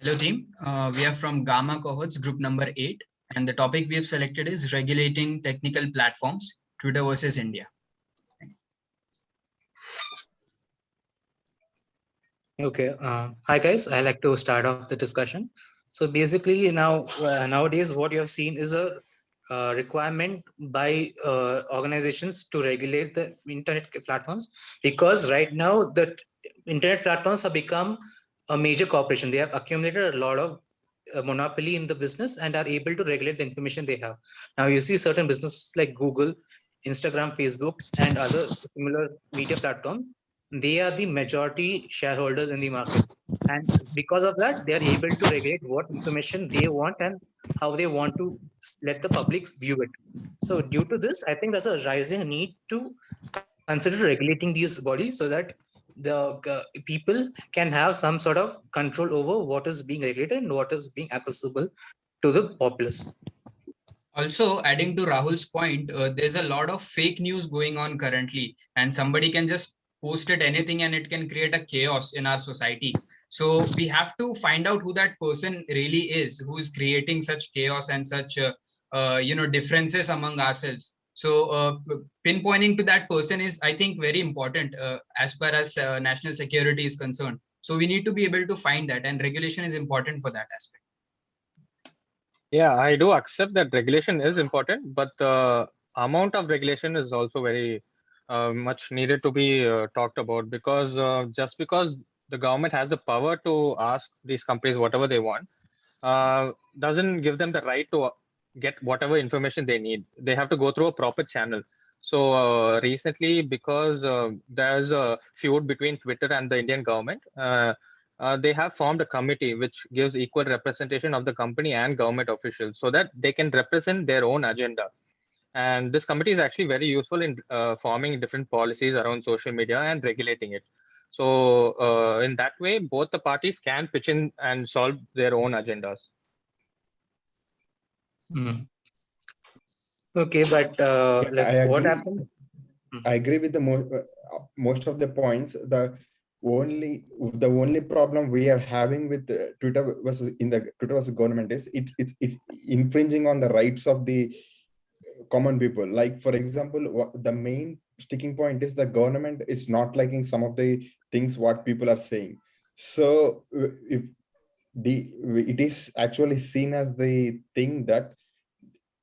Hello team, we are from Gamma Cohorts group number 8 and the topic we have selected is regulating technical platforms, Twitter versus India. Okay. Hi guys. I like to start off the discussion. So basically, nowadays, what you have seen is a requirement by organizations to regulate the internet platforms, because right now the internet platforms have become a major corporation. They have accumulated a lot of monopoly in the business and are able to regulate the information they have. Now you see certain businesses like Google, Instagram, Facebook, and other similar media platforms, they are the majority shareholders in the market, and because of that they are able to regulate what information they want and how they want to let the public view it. So due to this, I think there's a rising need to consider regulating these bodies so that the people can have some sort of control over what is being regulated and what is being accessible to the populace. Also, adding to Rahul's point, there's a lot of fake news going on currently, and somebody can just post it anything and it can create a chaos in our society. So we have to find out who that person really is, who is creating such chaos and such differences among ourselves. So pinpointing to that person is, I think, very important as far as national security is concerned. So we need to be able to find that, and regulation is important for that aspect. Yeah, I do accept that regulation is important, but the amount of regulation is also very much needed to be talked about, because just because the government has the power to ask these companies whatever they want, doesn't give them the right to get whatever information they need. They have to go through a proper channel. So recently, because there's a feud between Twitter and the Indian government, they have formed a committee which gives equal representation of the company and government officials so that they can represent their own agenda. And this committee is actually very useful in forming different policies around social media and regulating it. So in that way, both the parties can pitch in and solve their own agendas. Mm. Okay, but what happened? I agree with the most of the points. The only problem we are having with Twitter versus government is it's infringing on the rights of the common people. Like, for example, the main sticking point is the government is not liking some of the things what people are saying. So if it is actually seen as the thing that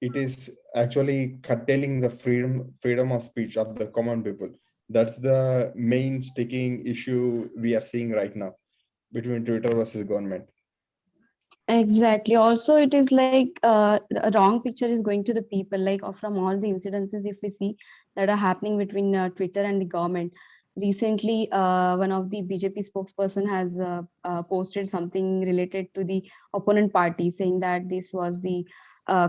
it is actually curtailing the freedom of speech of the common people. That's the main sticking issue we are seeing right now between Twitter versus government. Exactly. Also, it is like a wrong picture is going to the people. Like from all the incidences, if we see that are happening between Twitter and the government. Recently, one of the BJP spokesperson has posted something related to the opponent party, saying that this was the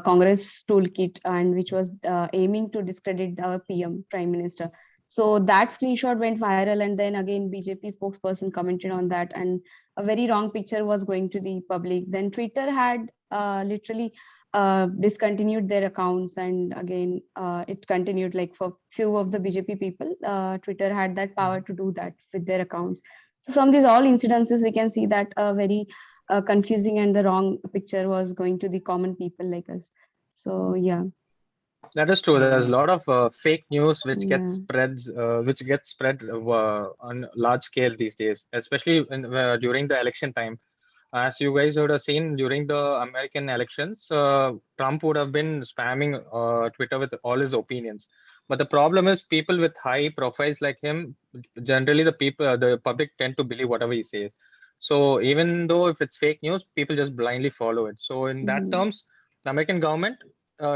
Congress toolkit and which was aiming to discredit our PM, Prime Minister. So that screenshot went viral, and then again BJP spokesperson commented on that, and a very wrong picture was going to the public. Then Twitter had literally discontinued their accounts, and again it continued. Like for few of the BJP people, Twitter had that power to do that with their accounts. So from these all incidences, we can see that a very confusing and the wrong picture was going to the common people like us. So yeah. That is true. There's a lot of fake news which gets Yeah. spread on large scale these days, especially during the election time. As you guys would have seen during the American elections, Trump would have been spamming Twitter with all his opinions. But the problem is, people with high profiles like him, generally the public tend to believe whatever he says. So even though if it's fake news, people just blindly follow it. So in that Mhm. terms, the American government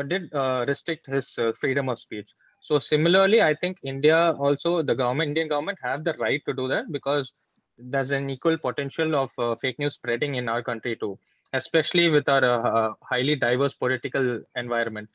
did restrict his freedom of speech. So similarly, I think India also, Indian government have the right to do that, because there's an equal potential of fake news spreading in our country too, especially with our highly diverse political environment.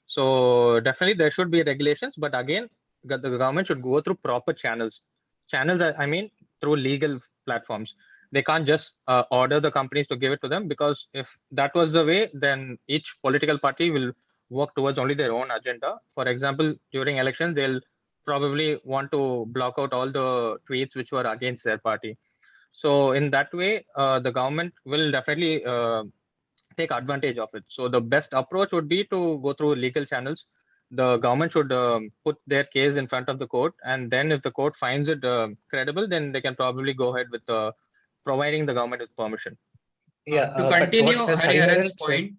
So definitely there should be regulations, but again, the government should go through proper channels. Channels, I mean, through legal platforms. They can't just order the companies to give it to them, because if that was the way, then each political party will work towards only their own agenda. For example, during elections, they'll probably want to block out all the tweets which were against their party. So in that way, the government will definitely take advantage of it. So the best approach would be to go through legal channels. The government should put their case in front of the court, and then if the court finds it credible, then they can probably go ahead with providing the government with permission. Yeah, To but continue what has Hariharan's Hariharan said- point.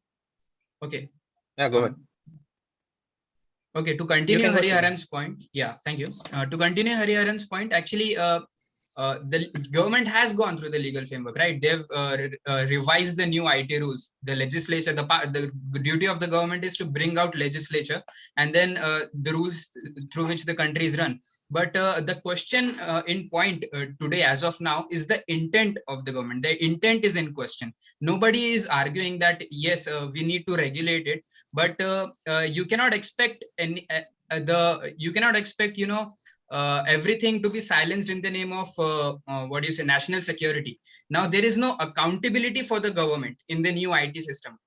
Okay. Yeah, go ahead. Okay, to continue can go, Sheeban. Hariharan's point. Yeah, thank you. To continue Hariharan's point, actually, the government has gone through the legal framework, right? They've revised the new IT rules. The legislature, the duty of the government is to bring out legislature and then the rules through which the country is run. But the question in point today, as of now, is the intent of the government. The intent is in question. Nobody is arguing that yes, we need to regulate it, but you cannot expect any you cannot expect everything to be silenced in the name of what do you say, national security. Now there is no accountability for the government in the new IT system.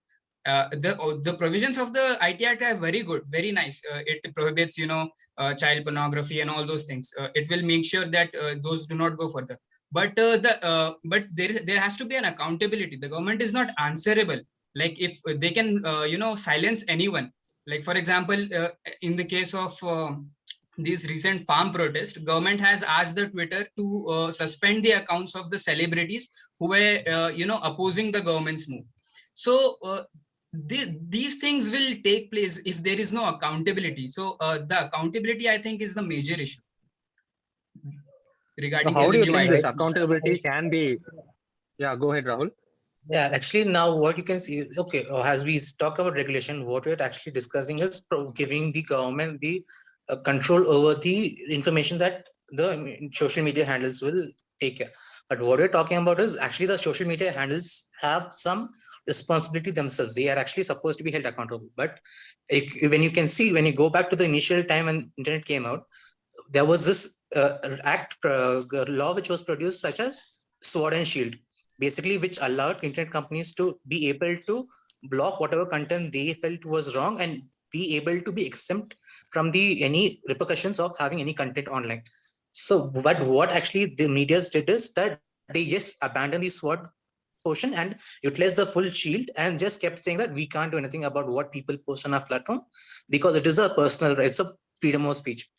The provisions of the IT Act are very good, very nice. It prohibits child pornography and all those things. It will make sure that those do not go further. But but there has to be an accountability. The government is not answerable. Like if they can silence anyone. Like for example, in the case of these recent farm protests, government has asked the Twitter to suspend the accounts of the celebrities who were opposing the government's move. So these things will take place if there is no accountability. So the accountability, I think, is the major issue regarding So how do you new think IT. this accountability can be? Yeah, go ahead, Rahul. Yeah, actually now what you can see, okay, as we talk about regulation, what we're actually discussing is giving the government the control over the information that the social media handles will take care. But what we're talking about is actually the social media handles have some responsibility themselves. They are actually supposed to be held accountable. But when you can see, when you go back to the initial time when internet came out, there was this law which was produced such as Sword and Shield, basically which allowed internet companies to be able to block whatever content they felt was wrong and be able to be exempt from the any repercussions of having any content online. So but what actually the medias did is that they just abandoned the Sword portion and utilized the full shield and just kept saying that we can't do anything about what people post on our platform because it is a personal, it's a freedom of speech.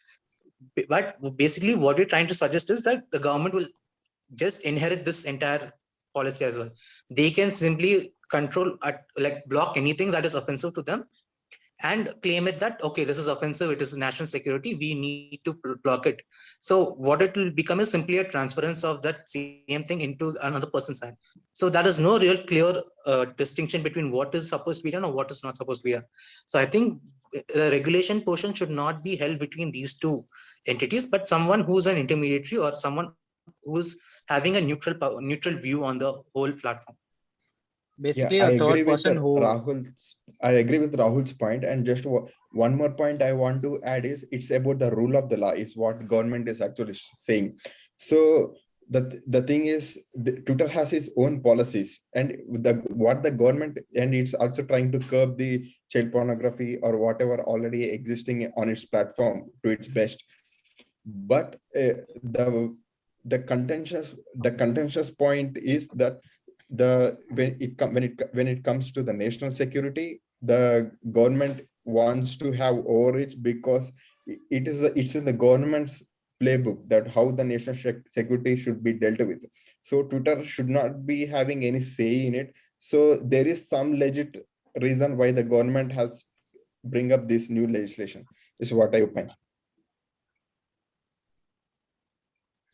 But basically what we're trying to suggest is that the government will just inherit this entire policy as well. They can simply control block anything that is offensive to them and claim it that, okay, this is offensive, it is national security, we need to block it. So what it will become is simply a transference of that same thing into another person's hand. So that is no real clear distinction between what is supposed to be done or what is not supposed to be done. So I think the regulation portion should not be held between these two entities, but someone who's an intermediary or someone who's having a neutral view on the whole platform. Basically, I a agree third with person who. I agree with Rahul's point, and just one more point I want to add is it's about the rule of the law is what government is actually saying. So the thing is, Twitter has its own policies, and what the government, and it's also trying to curb the child pornography or whatever already existing on its platform to its best. But the contentious point is that when it comes to the national security, the government wants to have overreach because it's in the government's playbook that how the national security should be dealt with. So Twitter should not be having any say in it. So there is some legit reason why the government has bring up this new legislation is what I opine.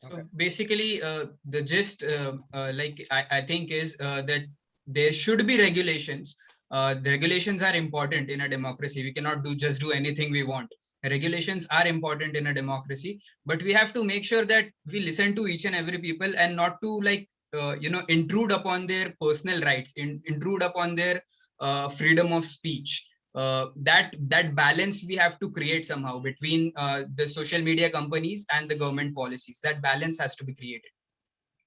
So basically, the gist, I think, is that there should be regulations. The regulations are important in a democracy. We cannot just do anything we want. Regulations are important in a democracy, but we have to make sure that we listen to each and every people and not to intrude upon their personal rights, intrude upon their freedom of speech. That balance we have to create somehow between the social media companies and the government policies. That balance has to be created,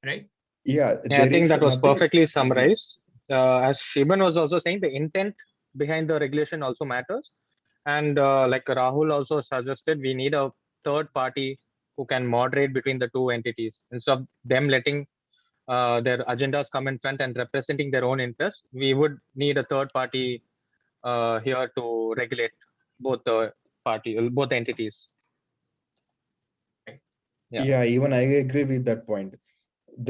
right? Yeah, I think that was perfectly summarized. As Sheeban was also saying, the intent behind the regulation also matters. And like Rahul also suggested, we need a third party who can moderate between the two entities instead of them letting their agendas come in front and representing their own interests, we would need a third party here to regulate both the both the entities. Yeah, even I agree with that point. In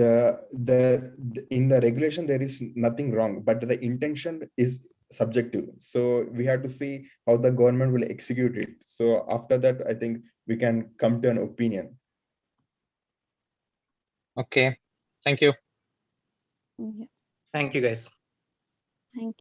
the regulation there is nothing wrong, but the intention is subjective. So we have to see how the government will execute it. So after that, I think we can come to an opinion. Okay, thank you. Yeah. Thank you, guys. Thank you.